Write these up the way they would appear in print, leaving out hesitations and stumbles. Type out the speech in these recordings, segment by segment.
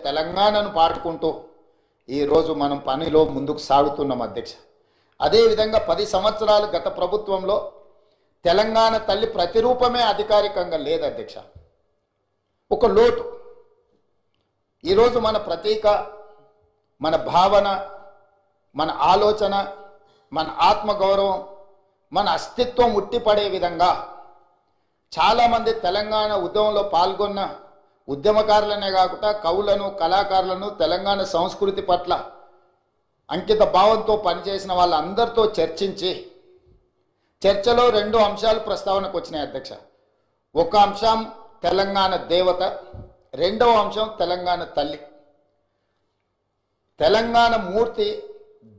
తెలంగాణను పాటుకుంటూ ఈరోజు మనం పనిలో ముందుకు సాగుతున్నాం అధ్యక్ష. అదేవిధంగా 10 సంవత్సరాలు గత ప్రభుత్వంలో తెలంగాణ తల్లి ప్రతిరూపమే అధికారికంగా లేదు అధ్యక్ష. ఒక లోటు. ఈరోజు మన ప్రతీక, మన భావన, మన ఆలోచన, మన ఆత్మగౌరవం, మన అస్తిత్వం ఉట్టిపడే విధంగా చాలామంది తెలంగాణ ఉద్యమంలో పాల్గొన్న ఉద్యమకారులనే కాకుండా కవులను, కళాకారులను, తెలంగాణ సంస్కృతి పట్ల అంకిత భావంతో పనిచేసిన వాళ్ళందరితో చర్చించి చర్చలో 2 అంశాలు ప్రస్తావనకు వచ్చినాయి అధ్యక్ష. ఒక అంశం తెలంగాణ దేవత, రెండవ అంశం తెలంగాణ తల్లి. తెలంగాణ మూర్తి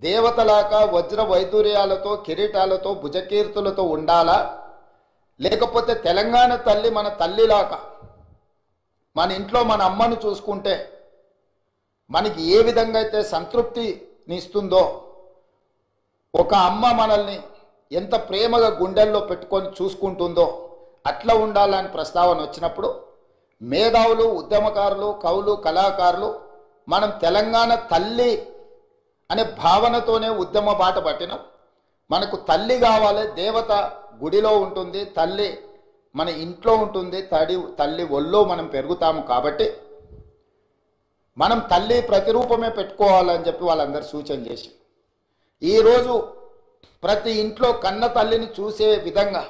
దేవతలాగా వజ్ర వైదూర్యాలతో, కిరీటాలతో, భుజకీర్తులతో ఉండాలా, లేకపోతే తెలంగాణ తల్లి మన తల్లిలాగా మన ఇంట్లో మన అమ్మను చూసుకుంటే మనకి ఏ విధంగా అయితే సంతృప్తినిస్తుందో, ఒక అమ్మ మనల్ని ఎంత ప్రేమగా గుండెల్లో పెట్టుకొని చూసుకుంటుందో అట్లా ఉండాలని ప్రస్తావన వచ్చినప్పుడు మేధావులు, ఉద్యమకారులు, కవులు, కళాకారులు మనం తెలంగాణ తల్లి అనే భావనతోనే ఉద్యమ బాట పట్టినాం. మనకు తల్లి కావాలి, దేవత గుడిలో ఉంటుంది, తల్లి మన ఇంట్లో ఉంటుంది, తల్లి ఒళ్ళో మనం పెరుగుతాము. కాబట్టి మనం తల్లి ప్రతిరూపమే పెట్టుకోవాలని చెప్పి వాళ్ళందరూ సూచన చేసి ఈరోజు ప్రతి ఇంట్లో కన్న తల్లిని చూసే విధంగా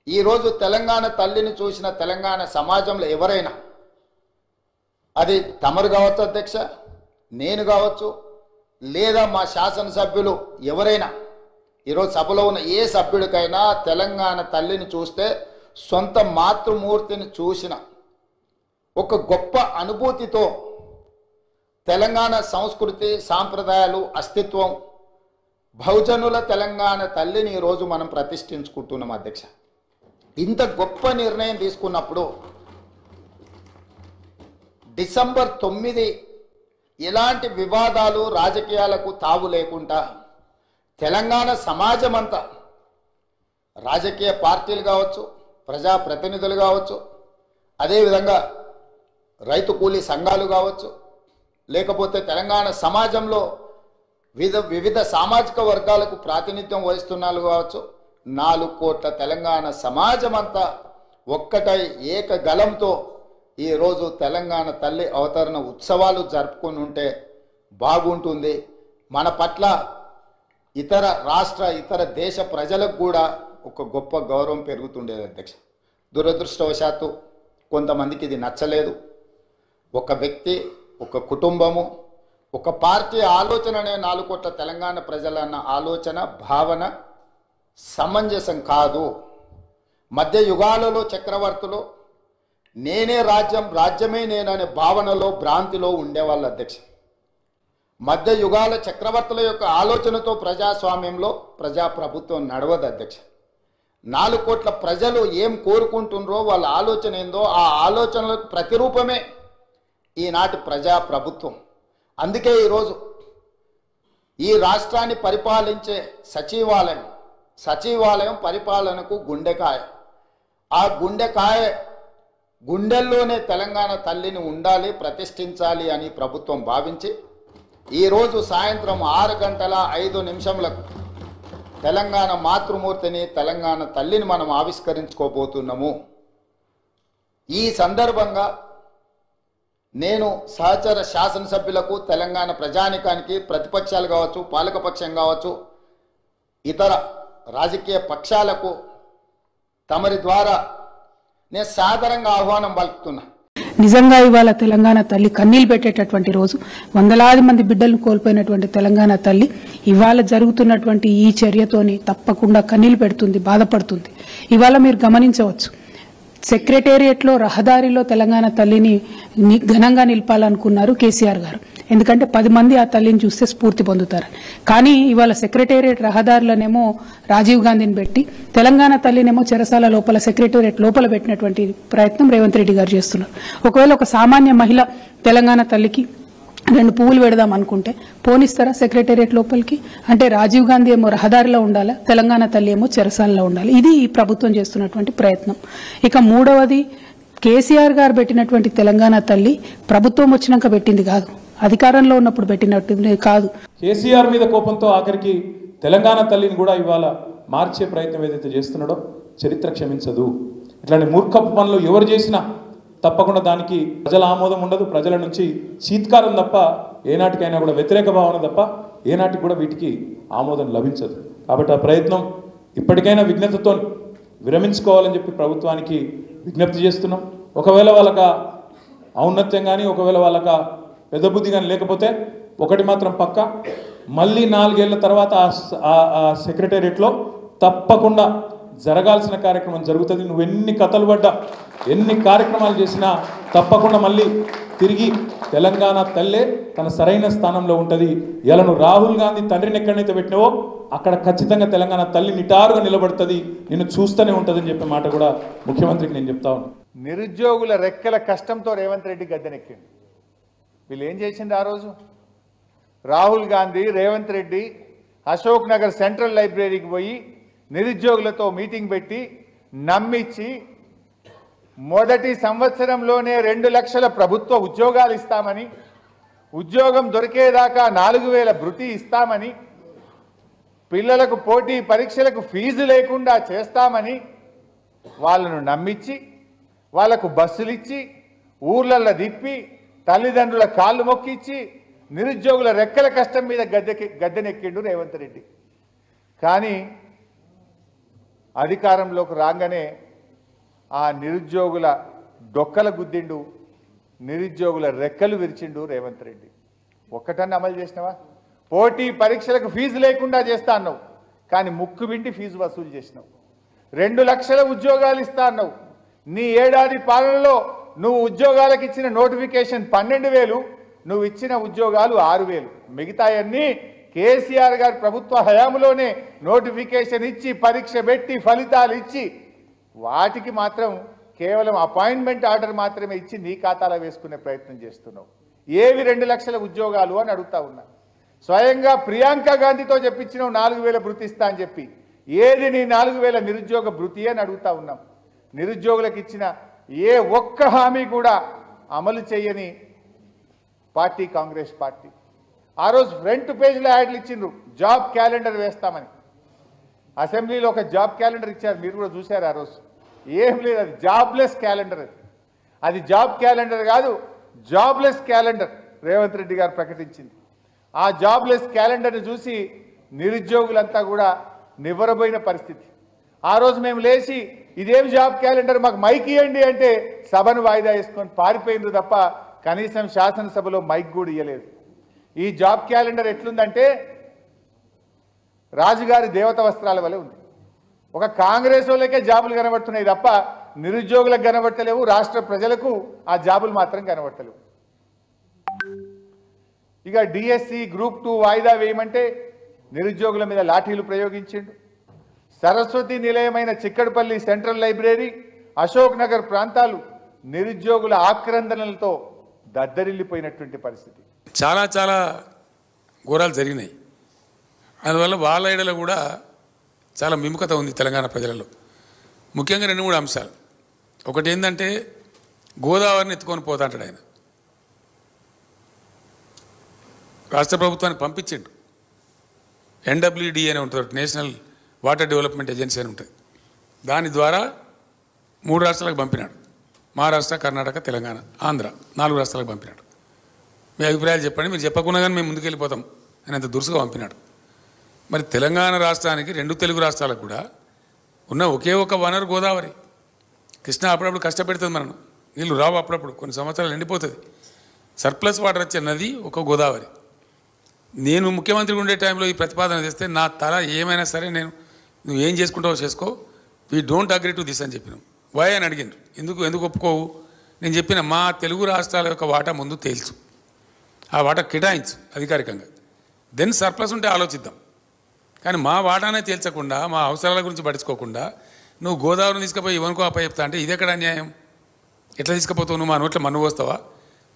ఈరోజు తెలంగాణ తల్లిని చూసిన తెలంగాణ సమాజంలో ఎవరైనా, అది తమరు కావచ్చు అధ్యక్ష, నేను కావచ్చు, లేదా మా శాసనసభ్యులు ఎవరైనా, ఈరోజు సభలో ఉన్న ఏ సభ్యుడికైనా తెలంగాణ తల్లిని చూస్తే సొంత మాతృమూర్తిని చూసిన ఒక గొప్ప అనుభూతితో తెలంగాణ సంస్కృతి, సాంప్రదాయాలు, అస్తిత్వం, బహుజనుల తెలంగాణ తల్లిని ఈరోజు మనం ప్రతిష్ఠించుకుంటున్నాం అధ్యక్ష. ఇంత గొప్ప నిర్ణయం తీసుకున్నప్పుడు డిసెంబర్ 9 ఎలాంటి వివాదాలు, రాజకీయాలకు తావు లేకుండా తెలంగాణ సమాజం అంతా, రాజకీయ పార్టీలు కావచ్చు, ప్రజాప్రతినిధులు కావచ్చు, అదేవిధంగా రైతు కూలీ సంఘాలు కావచ్చు, లేకపోతే తెలంగాణ సమాజంలో వివిధ సామాజిక వర్గాలకు ప్రాతినిధ్యం వహిస్తున్నారు కావచ్చు, 4 కోట్ల తెలంగాణ సమాజం అంతా ఒక్కటై ఏకగలంతో ఈరోజు తెలంగాణ తల్లి అవతరణ ఉత్సవాలు జరుపుకొని ఉంటే బాగుంటుంది. మన పట్ల ఇతర రాష్ట్ర, ఇతర దేశ ప్రజలకు కూడా ఒక గొప్ప గౌరవం పెరుగుతుండేది అధ్యక్ష. దురదృష్టవశాత్తు కొంతమందికి ఇది నచ్చలేదు. ఒక వ్యక్తి, ఒక కుటుంబము, ఒక పార్టీ ఆలోచననే 4 కోట్ల తెలంగాణ ప్రజలన్న ఆలోచన, భావన సమంజసం కాదు. మధ్య యుగాలలో చక్రవర్తులు నేనే రాజ్యం, రాజ్యమే నేననే భావనలో, భ్రాంతిలో ఉండేవాళ్ళు అధ్యక్ష. మధ్య యుగాల చక్రవర్తుల యొక్క ఆలోచనతో ప్రజాస్వామ్యంలో ప్రజాప్రభుత్వం నడవదు అధ్యక్ష. 4 కోట్ల ప్రజలు ఏం కోరుకుంటున్నారో, వాళ్ళ ఆలోచన ఏందో, ఆ ఆలోచనలకు ప్రతిరూపమే ఈనాటి ప్రజాప్రభుత్వం. అందుకే ఈరోజు ఈ రాష్ట్రాన్ని పరిపాలించే సచివాలయం పరిపాలనకు గుండెకాయ. ఆ గుండెల్లోనే తెలంగాణ తల్లిని ఉండాలి, ప్రతిష్ఠించాలి అని ప్రభుత్వం భావించి ఈరోజు సాయంత్రం 6:05 తెలంగాణ మాతృమూర్తిని, తెలంగాణ తల్లిని మనం ఆవిష్కరించుకోబోతున్నాము. ఈ సందర్భంగా నేను సహచర శాసనసభ్యులకు, తెలంగాణ ప్రజానికానికి, ప్రతిపక్షాలు కావచ్చు, పాలకపక్షం కావచ్చు, ఇతర రాజకీయ పక్షాలకు తమరి ద్వారా నేను సాదరంగా ఆహ్వానం పలుకుతున్నా. నిజంగా ఇవాళ తెలంగాణ తల్లి కన్నీళ్లు పెట్టేటటువంటి రోజు. వందలాది మంది బిడ్డలను కోల్పోయినటువంటి తెలంగాణ తల్లి ఇవాళ జరుగుతున్నటువంటి ఈ చర్యతోని తప్పకుండా కన్నీళ్లు పెడుతుంది, బాధపడుతుంది. ఇవాళ మీరు గమనించవచ్చు, సెక్రటేరియట్లో రహదారిలో తెలంగాణ తల్లిని ఘనంగా నిలపాలనుకున్నారు కేసీఆర్ గారు. ఎందుకంటే 10 మంది ఆ తల్లిని చూస్తే స్ఫూర్తి పొందుతారు. కానీ ఇవాళ సెక్రటేరియట్ రహదారులనేమో రాజీవ్ గాంధీని పెట్టి, తెలంగాణ తల్లినేమో చెరసాల లోపల, సెక్రటేరియట్ లోపల పెట్టినటువంటి ప్రయత్నం రేవంత్ రెడ్డి గారు చేస్తున్నారు. ఒకవేళ ఒక సామాన్య మహిళ తెలంగాణ తల్లికి 2 పువ్వులు పెడదాం అనుకుంటే పోనిస్తారా సెక్రటేరియట్ లోపలికి? అంటే రాజీవ్ గాంధీ ఏమో రహదారిలో ఉండాలా, తెలంగాణ తల్లి ఏమో చెరసాలలో ఉండాలి. ఇది ఈ ప్రభుత్వం చేస్తున్నటువంటి ప్రయత్నం. ఇక మూడవది, కేసీఆర్ గారు పెట్టినటువంటి తెలంగాణ తల్లి ప్రభుత్వం వచ్చినాక పెట్టింది కాదు, అధికారంలో ఉన్నప్పుడు పెట్టినట్టు కాదు. కేసీఆర్ మీద కోపంతో ఆఖరికి తెలంగాణ తల్లిని కూడా ఇవాళ మార్చే ప్రయత్నం ఏదైతే చేస్తున్నాడో చరిత్ర క్షమించదు. ఇట్లాంటి మూర్ఖపు పనులు ఎవరు చేసినా తప్పకుండా దానికి ప్రజల ఆమోదం ఉండదు, ప్రజల నుంచి చీత్కారం తప్ప ఏనాటికైనా కూడా వ్యతిరేక భావన తప్ప ఏనాటికి కూడా వీటికి ఆమోదం లభించదు. కాబట్టి ఆ ప్రయత్నం ఇప్పటికైనా విఘ్నతతో విరమించుకోవాలని చెప్పి ప్రభుత్వానికి విజ్ఞప్తి చేస్తున్నాం. ఒకవేళ వాళ్ళక ఔన్నత్యం కానీ ఒకవేళ వాళ్ళక పెద్ద బుద్ధి కానీ లేకపోతే ఒకటి మాత్రం పక్క, మళ్ళీ 4 ఏళ్ల తర్వాత ఆ సెక్రటేరియట్లో తప్పకుండా జరగాల్సిన కార్యక్రమం జరుగుతుంది. నువ్వు ఎన్ని కథలు పడ్డా ఎన్ని కార్యక్రమాలు చేసినా తప్పకుండా మళ్ళీ తిరిగి తెలంగాణ తల్లే తన సరైన స్థానంలో ఉంటుంది. ఇలా నువ్వు రాహుల్ గాంధీ తండ్రిని ఎక్కడైతే పెట్టినావో అక్కడ ఖచ్చితంగా తెలంగాణ తల్లి నిటారుగా నిలబడుతుంది, నిన్ను చూస్తూనే ఉంటుందని చెప్పే మాట కూడా ముఖ్యమంత్రికి నేను చెప్తా ఉన్నాను. నిరుద్యోగుల రెక్కల కష్టంతో రేవంత్ రెడ్డి గద్దెనెక్కింది. వీళ్ళు ఏం చేసింది ఆ రోజు? రాహుల్ గాంధీ, రేవంత్ రెడ్డి అశోక్ నగర్ సెంట్రల్ లైబ్రరీకి పోయి నిరుద్యోగులతో మీటింగ్ పెట్టి నమ్మించి మొదటి సంవత్సరంలోనే 2 లక్షల ప్రభుత్వ ఉద్యోగాలు ఇస్తామని, ఉద్యోగం దొరికేదాకా 4,000 భృతి ఇస్తామని, పిల్లలకు పోటీ పరీక్షలకు ఫీజు లేకుండా చేస్తామని వాళ్ళను నమ్మించి వాళ్లకు బస్సులు ఇచ్చి ఊర్లల్లో తిప్పి తల్లిదండ్రుల కాళ్ళు మొక్కిచ్చి నిరుద్యోగుల రెక్కల కష్టం మీద గద్దెనెక్కిండు రేవంత్ రెడ్డి. కానీ అధికారంలోకి రాగానే ఆ నిరుద్యోగుల డొక్కల గుద్దిండు, నిరుద్యోగుల రెక్కలు విరిచిండు రేవంత్ రెడ్డి. ఒక్కటన్నా అమలు చేసినావా? పోటీ పరీక్షలకు ఫీజు లేకుండా చేస్తా అన్నావు, కానీ ముక్కు వింటి ఫీజు వసూలు చేసినావు. 2 లక్షల ఉద్యోగాలు ఇస్తా అన్నావు. నీ ఏడాది పాలనలో నువ్వు ఉద్యోగాలకు ఇచ్చిన నోటిఫికేషన్ 12,000, నువ్వు ఇచ్చిన ఉద్యోగాలు 6,000. మిగతాయన్నీ కేసీఆర్ గారి ప్రభుత్వ హయాంలోనే నోటిఫికేషన్ ఇచ్చి పరీక్ష పెట్టి ఫలితాలు ఇచ్చి వాటికి మాత్రం కేవలం అపాయింట్మెంట్ ఆర్డర్ మాత్రమే ఇచ్చి నీ ఖాతాలో వేసుకునే ప్రయత్నం చేస్తున్నావు. ఏవి 2 లక్షల ఉద్యోగాలు అని అడుగుతా ఉన్నా. స్వయంగా ప్రియాంక గాంధీతో చెప్పించినావు 4,000 భృతి ఇస్తా అని చెప్పి. ఏది నీ 4,000 నిరుద్యోగ భృతి అని అడుగుతా ఉన్నాం. నిరుద్యోగులకు ఇచ్చిన ఏ ఒక్క హామీ కూడా అమలు చేయని పార్టీ కాంగ్రెస్ పార్టీ. ఆ రోజు ఫ్రంట్ పేజ్లో యాడ్లు ఇచ్చిండ్రు, జాబ్ క్యాలెండర్ వేస్తామని. అసెంబ్లీలో ఒక జాబ్ క్యాలెండర్ ఇచ్చారు, మీరు కూడా చూశారు. ఆ రోజు ఏం లేదు, అది జాబ్లెస్ క్యాలెండర్. అది జాబ్ క్యాలెండర్ కాదు, జాబ్లెస్ క్యాలెండర్ రేవంత్ రెడ్డి గారు ప్రకటించింది. ఆ జాబ్లెస్ క్యాలెండర్ని చూసి నిరుద్యోగులంతా కూడా నివ్వరబోయిన పరిస్థితి. ఆ రోజు మేము లేచి ఇదేం జాబ్ క్యాలెండర్, మాకు మైక్ ఇవ్వండి అంటే సభను వాయిదా వేసుకొని పారిపోయిండ్రు తప్ప కనీసం శాసనసభలో మైక్ కూడా ఇవ్వలేదు. ఈ జాబ్ క్యాలెండర్ ఎట్లుందంటే రాజుగారి దేవత వస్త్రాల వలె ఉంది. ఒక కాంగ్రెస్ వాళ్ళకే జాబులు కనబడుతున్నాయి తప్ప నిరుద్యోగులకు కనబడతలేవు, రాష్ట్ర ప్రజలకు ఆ జాబులు మాత్రం కనబడతలేవు. ఇక డిఎస్సి గ్రూప్ 2 వాయిదా వేయమంటే నిరుద్యోగుల మీద లాఠీలు ప్రయోగించిండు. సరస్వతి నిలయమైన చిక్కడపల్లి సెంట్రల్ లైబ్రరీ, అశోక్ నగర్ ప్రాంతాలు నిరుద్యోగుల ఆక్రందనలతో దద్దరిల్లిపోయినటువంటి పరిస్థితి. చాలా చాలా ఘోరాలు జరిగినాయి. అందువల్ల వాళ్ళ ఏడలో కూడా చాలా విముఖత ఉంది తెలంగాణ ప్రజలలో. ముఖ్యంగా 2-3 అంశాలు. ఒకటి ఏంటంటే గోదావరిని ఎత్తుకొని పోతా అంటాడు ఆయన. రాష్ట్ర ప్రభుత్వానికి పంపించిండు. NWD అని ఉంటుంది, నేషనల్ వాటర్ డెవలప్మెంట్ ఏజెన్సీ అని ఉంటుంది. దాని ద్వారా 3 రాష్ట్రాలకు పంపినాడు. మహారాష్ట్ర, కర్ణాటక, తెలంగాణ, ఆంధ్ర 4 రాష్ట్రాలకు పంపినాడు. మీ అభిప్రాయాలు చెప్పండి, మీరు చెప్పకుండా కానీ మేము ముందుకెళ్ళిపోతాం అని అంత దురుసుగా పంపినాడు. మరి తెలంగాణ రాష్ట్రానికి 2 తెలుగు రాష్ట్రాలకు కూడా ఉన్న ఒకే ఒక వనరు గోదావరి. కృష్ణ అప్పుడప్పుడు కష్టపెడుతుంది మనను, నీళ్ళు రావు, అప్పుడప్పుడు కొన్ని సంవత్సరాలు ఎండిపోతుంది. సర్ప్లస్ వాటర్ వచ్చే నది ఒక గోదావరి. నేను ముఖ్యమంత్రి ఉండే టైంలో ఈ ప్రతిపాదన చేస్తే నా తల ఏమైనా సరే నేను నువ్వేం చేసుకుంటావో చేసుకో, we don't agree to this అని చెప్పినాం. వై అని అడిగిండ్రు. ఎందుకు ఒప్పుకోవు? నేను చెప్పిన మా తెలుగు రాష్ట్రాల యొక్క వాటా ముందు తేల్చు, ఆ వాటా కేటాయించు అధికారికంగా, దెన్ సర్ప్లస్ ఉంటే ఆలోచిద్దాం. కానీ మా వాటానే తేల్చకుండా, మా అవసరాల గురించి పట్టించుకోకుండా నువ్వు గోదావరిని తీసుకుపోయి ఇవనుకో అప్ప చెప్తా అంటే ఇది ఎక్కడ అన్యాయం? ఎట్లా తీసుకుపోతావు? నువ్వు మా నోట్లో మన్ను పోస్తావా?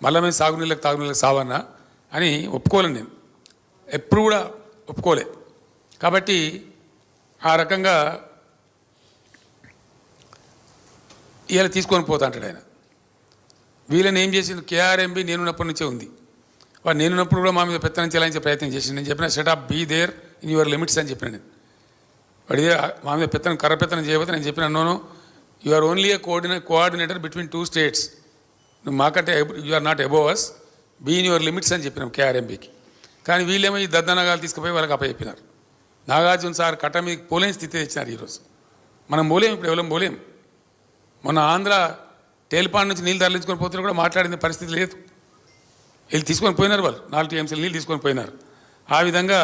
మళ్ళీ మేము సాగునీళ్ళకి తాగునీళ్ళకి సావన్నా అని ఒప్పుకోలేను నేను, ఎప్పుడు కూడా ఒప్పుకోలే. కాబట్టి ఆ రకంగా ఇలా తీసుకొని పోతా అంటాడు ఆయన. వీళ్ళని ఏం చేసింది, కేఆర్ఎంబి నేనున్నప్పటి నుంచే ఉంది. వాడు నేనున్నప్పుడు కూడా మా మీద పెత్తనం చెలాయించే ప్రయత్నం చేసింది. నేను చెప్పిన shut up, be there in your limits అని చెప్పిన నేను. వాడి మా మీద పెత్తనం కర్ర పెత్తనం చేయబోతే నేను చెప్పిన నోను, you are only a coordinator between 2 states, నువ్వు మాకంటే you are not above us, be in your limits అని చెప్పినాం కేఆర్ఎంబికి. కానీ వీళ్ళేమో ఈ దద్దనగాలు తీసుకుపోయి వాళ్ళకి అప్పచెప్పినారు. నాగార్జున సార్ కట్ట మీద పోలేని స్థితి తెచ్చినారు ఈరోజు. మనం పోలేం, ఇప్పుడు ఎవరం పోలేం. మొన్న ఆంధ్ర తేలిపాడు నుంచి నీళ్ళు తరలించుకొని పోతున్నా కూడా మాట్లాడిన పరిస్థితి లేదు. వీళ్ళు తీసుకొని పోయినారు, వాళ్ళు 4 TMCలు నీళ్ళు తీసుకొని పోయినారు. ఆ విధంగా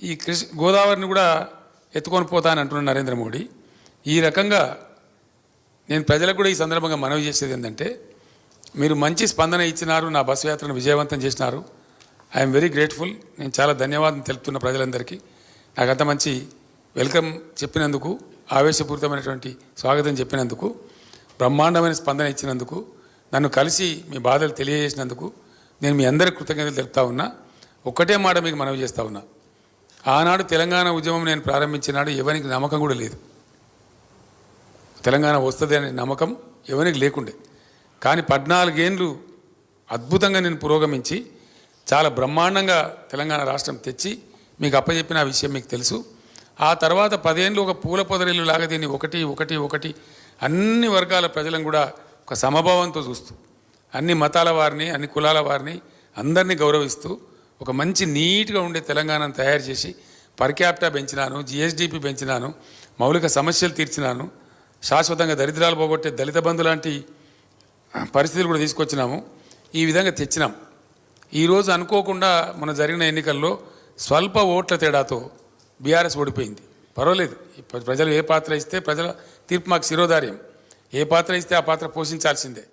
ఈ గోదావరిని కూడా ఎత్తుకొని పోతానని అంటున్నారు నరేంద్ర మోడీ. ఈ రకంగా నేను ప్రజలకు కూడా ఈ సందర్భంగా మనవి చేసేది ఏంటంటే, మీరు మంచి స్పందన ఇచ్చినారు, నా బస్సు యాత్రను విజయవంతం చేసినారు. I'm very grateful. నేను చాలా ధన్యవాదం తెలుపుతున్న ప్రజలందరికీ. నాకు అంత మంచి వెల్కమ్ చెప్పినందుకు, ఆవేశపూరితమైనటువంటి స్వాగతం చెప్పినందుకు, బ్రహ్మాండమైన స్పందన ఇచ్చినందుకు, నన్ను కలిసి మీ బాధలు తెలియజేసినందుకు నేను మీ అందరికీ కృతజ్ఞతలు తెలుపుతా ఉన్నా. ఒక్కటే మాట మీకు మనవి చేస్తూ ఉన్నా, ఆనాడు తెలంగాణ ఉద్యమం నేను ప్రారంభించినాడు ఎవరికి నమ్మకం కూడా లేదు. తెలంగాణ వస్తుంది అనే నమ్మకం ఎవరికి లేకుండే. కానీ 14 ఏళ్ళు అద్భుతంగా నేను పురోగమించి చాలా బ్రహ్మాండంగా తెలంగాణ రాష్ట్రం తెచ్చి మీకు అప్పచెప్పిన విషయం మీకు తెలుసు. ఆ తర్వాత 10 ఏళ్ళు ఒక పూల పొదరిల్లు లాగా దీన్ని ఒకటి అన్ని వర్గాల ప్రజలను కూడా ఒక సమభావంతో చూస్తూ, అన్ని మతాల వారిని, అన్ని కులాల వారిని అందరినీ గౌరవిస్తూ ఒక మంచి నీట్గా ఉండే తెలంగాణను తయారు చేసి పర్ క్యాపిటా పెంచినాను, GSDP పెంచినాను, మౌలిక సమస్యలు తీర్చినాను, శాశ్వతంగా దరిద్రాలు పోగొట్టే దళిత బంధు లాంటి పరిస్థితులు కూడా తీసుకొచ్చినాము. ఈ విధంగా తెచ్చినాం. ఈరోజు అనుకోకుండా మన జరిగిన ఎన్నికల్లో స్వల్ప ఓట్ల తేడాతో బీఆర్ఎస్ ఓడిపోయింది. పర్వాలేదు, ప్రజలు ఏ పాత్ర ఇస్తే ప్రజల తీర్పు మాకు శిరోధార్యం. ఏ పాత్ర ఇస్తే ఆ పాత్ర పోషించాల్సిందే.